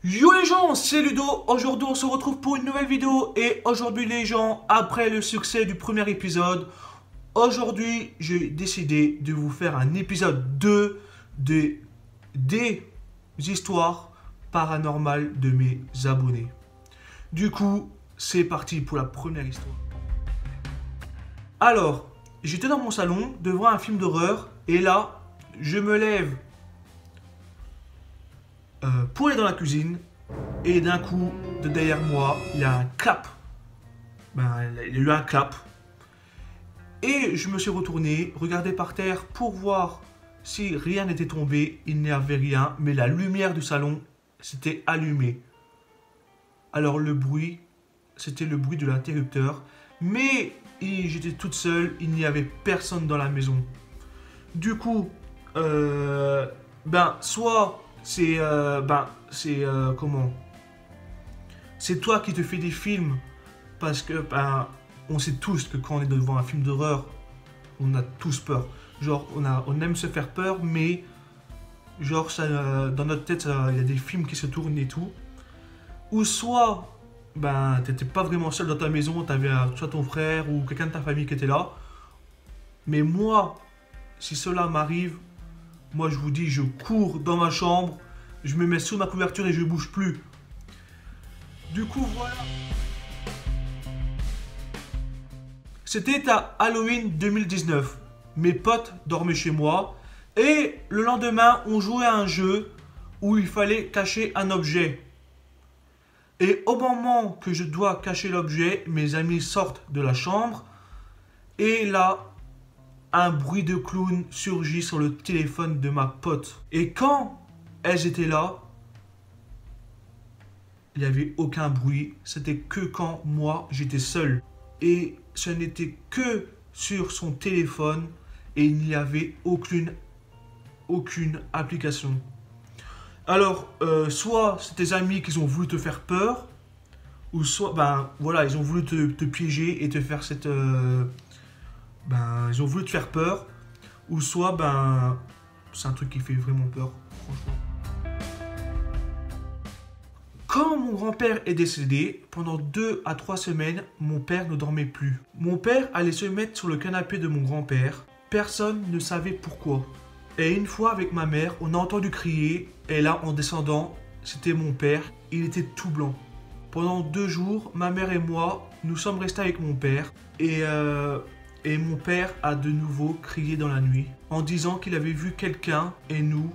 Yo les gens, c'est Ludo, aujourd'hui on se retrouve pour une nouvelle vidéo et aujourd'hui les gens, après le succès du premier épisode, aujourd'hui j'ai décidé de vous faire un épisode 2 des histoires paranormales de mes abonnés. Du coup, c'est parti pour la première histoire. Alors, j'étais dans mon salon devant un film d'horreur et là, je me lève pour aller dans la cuisine et d'un coup, de derrière moi, il y a un clap. Il y a eu un clap. Et je me suis retourné, regardé par terre pour voir si rien n'était tombé. Il n'y avait rien, mais la lumière du salon s'était allumée. Alors le bruit, c'était le bruit de l'interrupteur. Mais j'étais toute seule, il n'y avait personne dans la maison. Du coup, soit comment? C'est toi qui te fais des films parce que on sait tous que quand on est devant un film d'horreur, on a tous peur. Genre on aime se faire peur, mais genre ça, dans notre tête il y a des films qui se tournent et tout. Ou soit t'étais pas vraiment seul dans ta maison, t'avais soit ton frère ou quelqu'un de ta famille qui était là. Mais moi, si cela m'arrive, moi je vous dis, je cours dans ma chambre, je me mets sous ma couverture et je bouge plus. Du coup, voilà. C'était à Halloween 2019. Mes potes dormaient chez moi et le lendemain, on jouait à un jeu où il fallait cacher un objet. Et au moment que je dois cacher l'objet, mes amis sortent de la chambre et là, un bruit de clown surgit sur le téléphone de ma pote. Et quand elles étaient là, il n'y avait aucun bruit. C'était que quand moi, j'étais seul. Et ce n'était que sur son téléphone et il n'y avait aucune application. Alors, soit c'est tes amis qui ont voulu te faire peur, ou soit, voilà, ils ont voulu te piéger et te faire cette... ils ont voulu te faire peur, ou soit, c'est un truc qui fait vraiment peur, franchement. Quand mon grand-père est décédé, pendant 2 à 3 semaines, mon père ne dormait plus. Mon père allait se mettre sur le canapé de mon grand-père. Personne ne savait pourquoi. Et une fois avec ma mère, on a entendu crier, et là, en descendant, c'était mon père. Il était tout blanc. Pendant 2 jours, ma mère et moi, nous sommes restés avec mon père. Et mon père a de nouveau crié dans la nuit, en disant qu'il avait vu quelqu'un, et nous,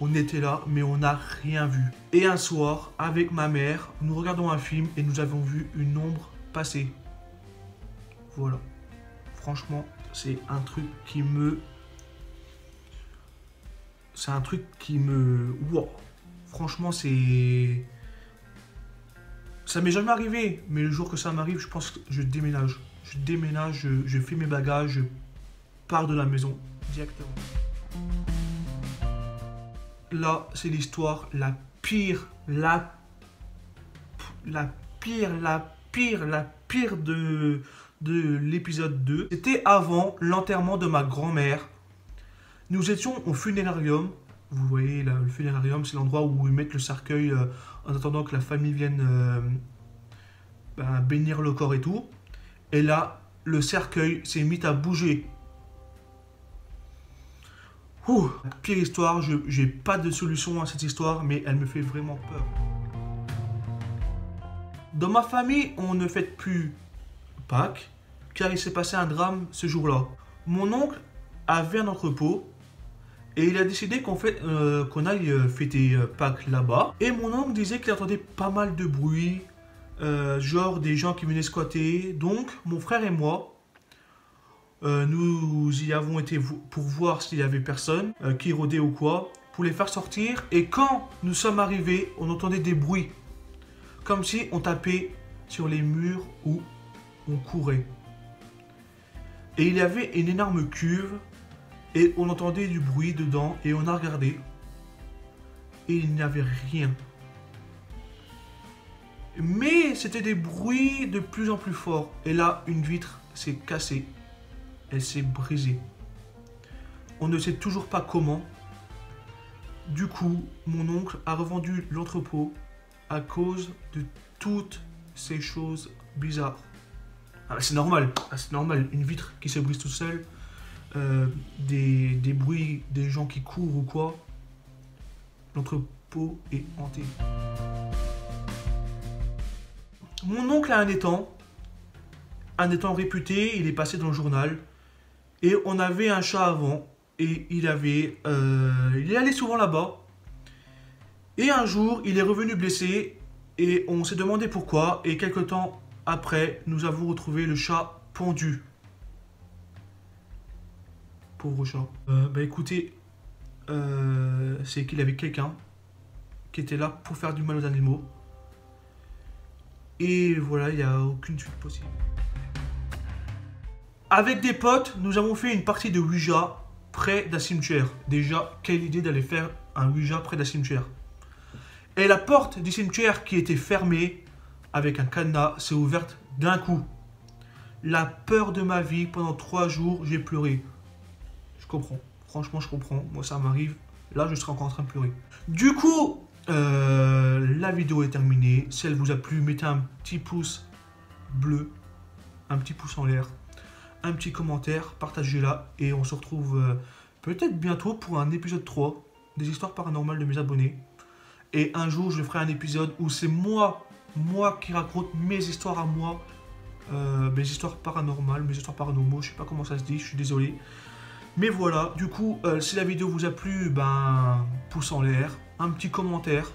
on était là, mais on n'a rien vu. Et un soir, avec ma mère, nous regardons un film et nous avons vu une ombre passer. Voilà. Franchement, c'est un truc qui me... Wow. Franchement, c'est... Ça m'est jamais arrivé, mais le jour que ça m'arrive, je pense que je déménage. Je déménage, je fais mes bagages, je pars de la maison directement. Là, c'est l'histoire la pire de l'épisode 2. C'était avant l'enterrement de ma grand-mère. Nous étions au funérarium. Vous voyez, là, le funérarium, c'est l'endroit où ils mettent le cercueil en attendant que la famille vienne bénir le corps et tout. Et là, le cercueil s'est mis à bouger. Ouh, pire histoire, j'ai pas de solution à cette histoire, mais elle me fait vraiment peur. Dans ma famille, on ne fête plus Pâques, car il s'est passé un drame ce jour-là. Mon oncle avait un entrepôt, et il a décidé qu'on aille fêter Pâques là-bas. Et mon oncle disait qu'il entendait pas mal de bruit, genre des gens qui venaient squatter. Donc, mon frère et moi, nous y avons été pour voir s'il y avait personne qui rôdait ou quoi, pour les faire sortir. Et quand nous sommes arrivés, on entendait des bruits, comme si on tapait sur les murs ou on courait. Et il y avait une énorme cuve, et on entendait du bruit dedans, et on a regardé, et il n'y avait rien. Mais c'était des bruits de plus en plus forts. Et là, une vitre s'est cassée. Elle s'est brisée. On ne sait toujours pas comment. Du coup, mon oncle a revendu l'entrepôt à cause de toutes ces choses bizarres. Ah, c'est normal, c'est normal. Une vitre qui se brise tout seul, des bruits, des gens qui courent ou quoi. L'entrepôt est hanté. Mon oncle a un étang réputé, il est passé dans le journal. Et on avait un chat avant, et il est allé souvent là-bas. Et un jour, il est revenu blessé, et on s'est demandé pourquoi. Et quelques temps après, nous avons retrouvé le chat pendu. Pauvre chat. Écoutez, c'est qu'il y avait quelqu'un qui était là pour faire du mal aux animaux. Et voilà, il n'y a aucune suite possible. Avec des potes, nous avons fait une partie de Ouija près d'un cimetière. Déjà, quelle idée d'aller faire un Ouija près d'un cimetière. Et la porte du cimetière qui était fermée avec un cadenas s'est ouverte d'un coup. La peur de ma vie, pendant 3 jours, j'ai pleuré. Je comprends. Franchement, je comprends. Moi, ça m'arrive. Là, je serai encore en train de pleurer. Du coup, la vidéo est terminée. Si elle vous a plu, mettez un petit pouce bleu, un petit pouce en l'air, un petit commentaire, partagez-la. Et on se retrouve peut-être bientôt pour un épisode 3 des histoires paranormales de mes abonnés. Et un jour, je ferai un épisode où c'est moi qui raconte mes histoires à moi. Mes histoires paranormales, mes histoires paranormaux, je sais pas comment ça se dit, je suis désolé. Mais voilà, du coup, si la vidéo vous a plu, pouce en l'air, un petit commentaire,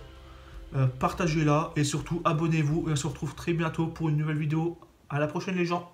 partagez-la et surtout abonnez-vous et on se retrouve très bientôt pour une nouvelle vidéo. À la prochaine les gens.